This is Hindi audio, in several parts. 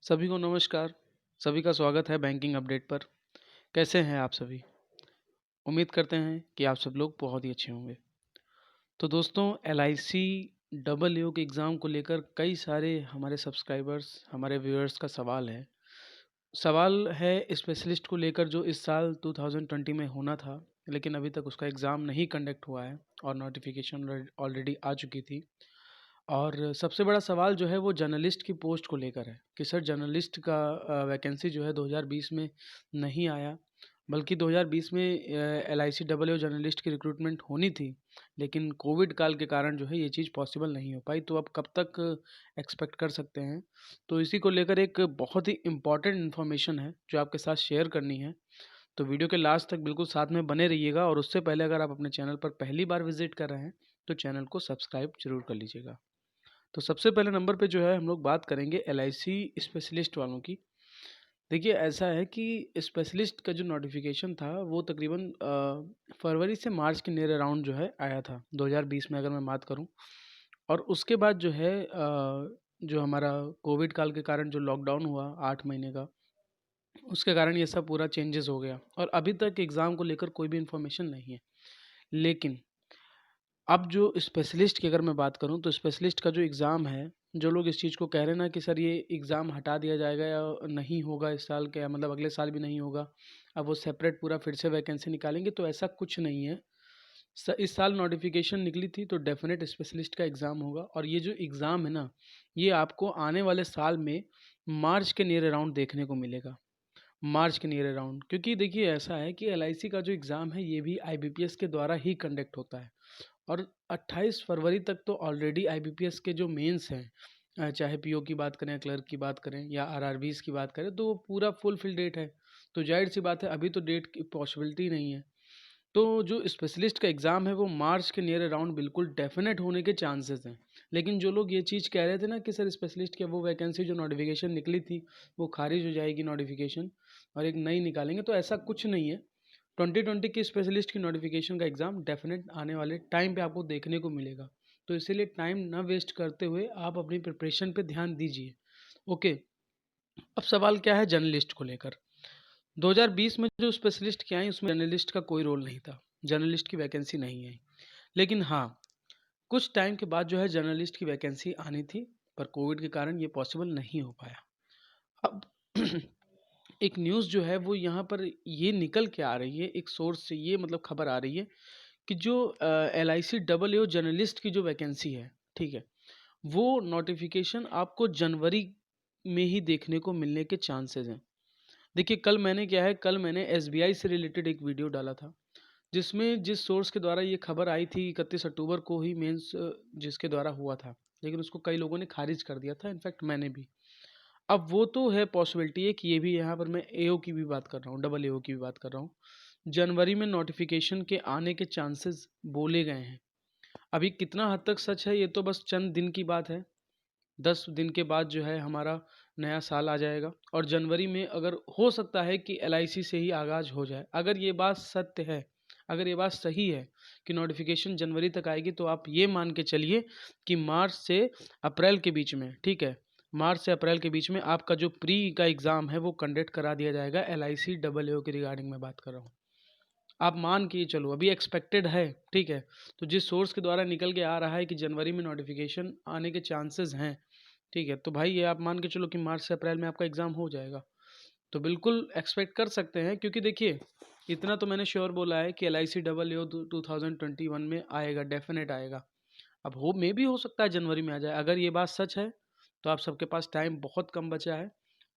सभी को नमस्कार। सभी का स्वागत है बैंकिंग अपडेट पर। कैसे हैं आप सभी? उम्मीद करते हैं कि आप सब लोग बहुत ही अच्छे होंगे। तो दोस्तों, एलआईसी डबल ए के एग्ज़ाम को लेकर कई सारे हमारे सब्सक्राइबर्स, हमारे व्यूअर्स का सवाल है स्पेशलिस्ट को लेकर, जो इस साल 2020 में होना था, लेकिन अभी तक उसका एग्ज़ाम नहीं कंडक्ट हुआ है और नोटिफिकेशन ऑलरेडी आ चुकी थी। और सबसे बड़ा सवाल जो है वो जर्नलिस्ट की पोस्ट को लेकर है कि सर, जर्नलिस्ट का वैकेंसी जो है 2020 में नहीं आया, बल्कि 2020 में एलआईसी डबल ए जर्नलिस्ट की रिक्रूटमेंट होनी थी, लेकिन कोविड काल के कारण जो है ये चीज़ पॉसिबल नहीं हो पाई। तो अब कब तक एक्सपेक्ट कर सकते हैं? तो इसी को लेकर एक बहुत ही इम्पॉर्टेंट इन्फॉर्मेशन है जो आपके साथ शेयर करनी है। तो वीडियो के लास्ट तक बिल्कुल साथ में बने रहिएगा, और उससे पहले अगर आप अपने चैनल पर पहली बार विजिट कर रहे हैं तो चैनल को सब्सक्राइब जरूर कर लीजिएगा। तो सबसे पहले नंबर पे जो है हम लोग बात करेंगे एलआईसी स्पेशलिस्ट वालों की। देखिए, ऐसा है कि स्पेशलिस्ट का जो नोटिफिकेशन था वो तकरीबन फरवरी से मार्च के नियर अराउंड जो है आया था 2020 में, अगर मैं बात करूं। और उसके बाद जो है जो हमारा कोविड काल के कारण जो लॉकडाउन हुआ 8 महीने का, उसके कारण ये सब पूरा चेंजेस हो गया और अभी तक एग्ज़ाम को लेकर कोई भी इन्फॉर्मेशन नहीं है। लेकिन अब जो स्पेशलिस्ट की अगर मैं बात करूँ, तो स्पेशलिस्ट का जो एग्ज़ाम है, जो लोग इस चीज़ को कह रहे हैं ना कि सर ये एग्ज़ाम हटा दिया जाएगा या नहीं होगा इस साल के, मतलब अगले साल भी नहीं होगा, अब वो सेपरेट पूरा फिर से वैकेंसी निकालेंगे, तो ऐसा कुछ नहीं है। इस साल नोटिफिकेशन निकली थी तो डेफिनेट स्पेशलिस्ट का एग्ज़ाम होगा, और ये जो एग्ज़ाम है ना, ये आपको आने वाले साल में मार्च के नियर अराउंड देखने को मिलेगा। मार्च के नियर अराउंड, क्योंकि देखिए ऐसा है कि एलआईसी का जो एग्ज़ाम है ये भी आईबीपीएस के द्वारा ही कंडक्ट होता है। और 28 फरवरी तक तो ऑलरेडी आईबीपीएस के जो मेंस हैं, चाहे पीओ की बात करें, क्लर्क की बात करें या आरआरबीज की बात करें, तो वो पूरा फुल फिल डेट है। तो जाहिर सी बात है अभी तो डेट की पॉसिबिलिटी नहीं है। तो जो स्पेशलिस्ट का एग्ज़ाम है वो मार्च के नियर अराउंड बिल्कुल डेफिनेट होने के चांसेस हैं। लेकिन जो लोग ये चीज़ कह रहे थे ना कि सर स्पेशलिस्ट की वो वैकेंसी जो नोटिफिकेशन निकली थी वो खारिज हो जाएगी नोटिफिकेशन और एक नई निकालेंगे, तो ऐसा कुछ नहीं है। 2020 की स्पेशलिस्ट की नोटिफिकेशन का एग्ज़ाम डेफिनेट आने वाले टाइम पे आपको देखने को मिलेगा। तो इसीलिए टाइम ना वेस्ट करते हुए आप अपनी प्रिपरेशन पे ध्यान दीजिए। ओके। अब सवाल क्या है जर्नलिस्ट को लेकर। 2020 में जो स्पेशलिस्ट की आई उसमें जर्नलिस्ट का कोई रोल नहीं था, जर्नलिस्ट की वैकेंसी नहीं आई। लेकिन हाँ, कुछ टाइम के बाद जो है जर्नलिस्ट की वैकेंसी आनी थी, पर कोविड के कारण ये पॉसिबल नहीं हो पाया। अब एक न्यूज़ जो है वो यहाँ पर ये निकल के आ रही है, एक सोर्स से ये मतलब खबर आ रही है कि जो एलआईसी डबल ए जर्नलिस्ट की जो वैकेंसी है, ठीक है, वो नोटिफिकेशन आपको जनवरी में ही देखने को मिलने के चांसेस हैं। देखिए, कल मैंने एसबीआई से रिलेटेड एक वीडियो डाला था, जिसमें जिस सोर्स के द्वारा ये खबर आई थी 31 अक्टूबर को ही मेंस जिसके द्वारा हुआ था, लेकिन उसको कई लोगों ने खारिज कर दिया था, इनफैक्ट मैंने भी। अब वो तो है पॉसिबिलिटी है कि ये भी, यहाँ पर मैं एओ की भी बात कर रहा हूँ, डबल एओ की भी बात कर रहा हूँ, जनवरी में नोटिफिकेशन के आने के चांसेस बोले गए हैं। अभी कितना हद तक सच है ये तो बस चंद दिन की बात है। 10 दिन के बाद जो है हमारा नया साल आ जाएगा और जनवरी में अगर हो सकता है कि एलआईसी से ही आगाज़ हो जाए। अगर ये बात सत्य है, अगर ये बात सही है कि नोटिफिकेशन जनवरी तक आएगी, तो आप ये मान के चलिए कि मार्च से अप्रैल के बीच में, ठीक है, मार्च से अप्रैल के बीच में आपका जो प्री का एग्ज़ाम है वो कंडक्ट करा दिया जाएगा। एलआईसी डबल ए की रिगार्डिंग मैं बात कर रहा हूँ। आप मान के चलो, अभी एक्सपेक्टेड है, ठीक है। तो जिस सोर्स के द्वारा निकल के आ रहा है कि जनवरी में नोटिफिकेशन आने के चांसेस हैं, ठीक है, तो भाई ये आप मान के चलो कि मार्च से अप्रैल में आपका एग्ज़ाम हो जाएगा। तो बिल्कुल एक्सपेक्ट कर सकते हैं, क्योंकि देखिए इतना तो मैंने श्योर बोला है कि एलआईसी डबल ए 2021 में आएगा, डेफिनेट आएगा। अब हो मे भी हो सकता है जनवरी में आ जाए। अगर ये बात सच है तो आप सबके पास टाइम बहुत कम बचा है,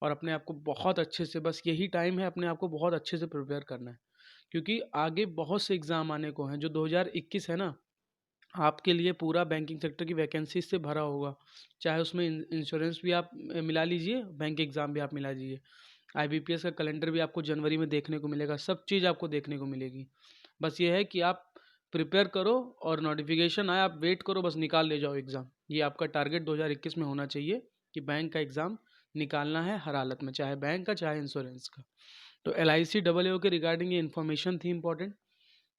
और अपने आप को बहुत अच्छे से, बस यही टाइम है, अपने आप को बहुत अच्छे से प्रिपेयर करना है, क्योंकि आगे बहुत से एग्ज़ाम आने को हैं। जो 2021 है ना, आपके लिए पूरा बैंकिंग सेक्टर की वैकेंसी से भरा होगा। चाहे उसमें इंश्योरेंस भी आप मिला लीजिए, बैंक एग्ज़ाम भी आप मिला लीजिए, आईबीपीएस का कैलेंडर भी आपको जनवरी में देखने को मिलेगा, सब चीज़ आपको देखने को मिलेगी। बस ये है कि आप प्रिपेयर करो और नोटिफिकेशन आए आप वेट करो, बस निकाल ले जाओ एग्ज़ाम। ये आपका टारगेट 2021 में होना चाहिए कि बैंक का एग्ज़ाम निकालना है हर हालत में, चाहे बैंक का चाहे इंश्योरेंस का। तो एलआईसी डबल ए के रिगार्डिंग ये इन्फॉर्मेशन थी इंपॉर्टेंट।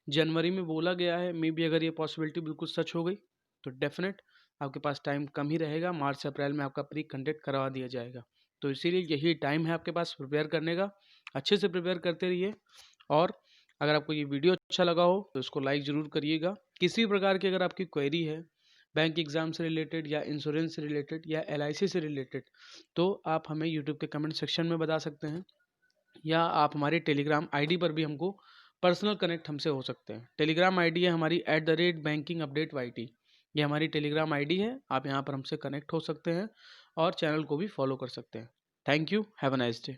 जनवरी में बोला गया है, मे बी अगर ये पॉसिबिलिटी बिल्कुल सच हो गई तो डेफिनेट आपके पास टाइम कम ही रहेगा, मार्च से अप्रैल में आपका प्री कंडक्ट करवा दिया जाएगा। तो इसीलिए यही टाइम है आपके पास प्रिपेयर करने का। अच्छे से प्रिपेयर करते रहिए और अगर आपको ये वीडियो अच्छा लगा हो तो इसको लाइक ज़रूर करिएगा। किसी भी प्रकार की अगर आपकी क्वेरी है बैंक एग्ज़ाम से रिलेटेड या इंश्योरेंस से रिलेटेड या एलआईसी से रिलेटेड, तो आप हमें यूट्यूब के कमेंट सेक्शन में बता सकते हैं या आप हमारे टेलीग्राम आईडी पर भी हमको पर्सनल कनेक्ट हमसे हो सकते हैं। टेलीग्राम आईडी है हमारी @bankingupdateyt। ये हमारी टेलीग्राम आईडी है, आप यहाँ पर हमसे कनेक्ट हो सकते हैं और चैनल को भी फॉलो कर सकते हैं। Thank you, have a nice day.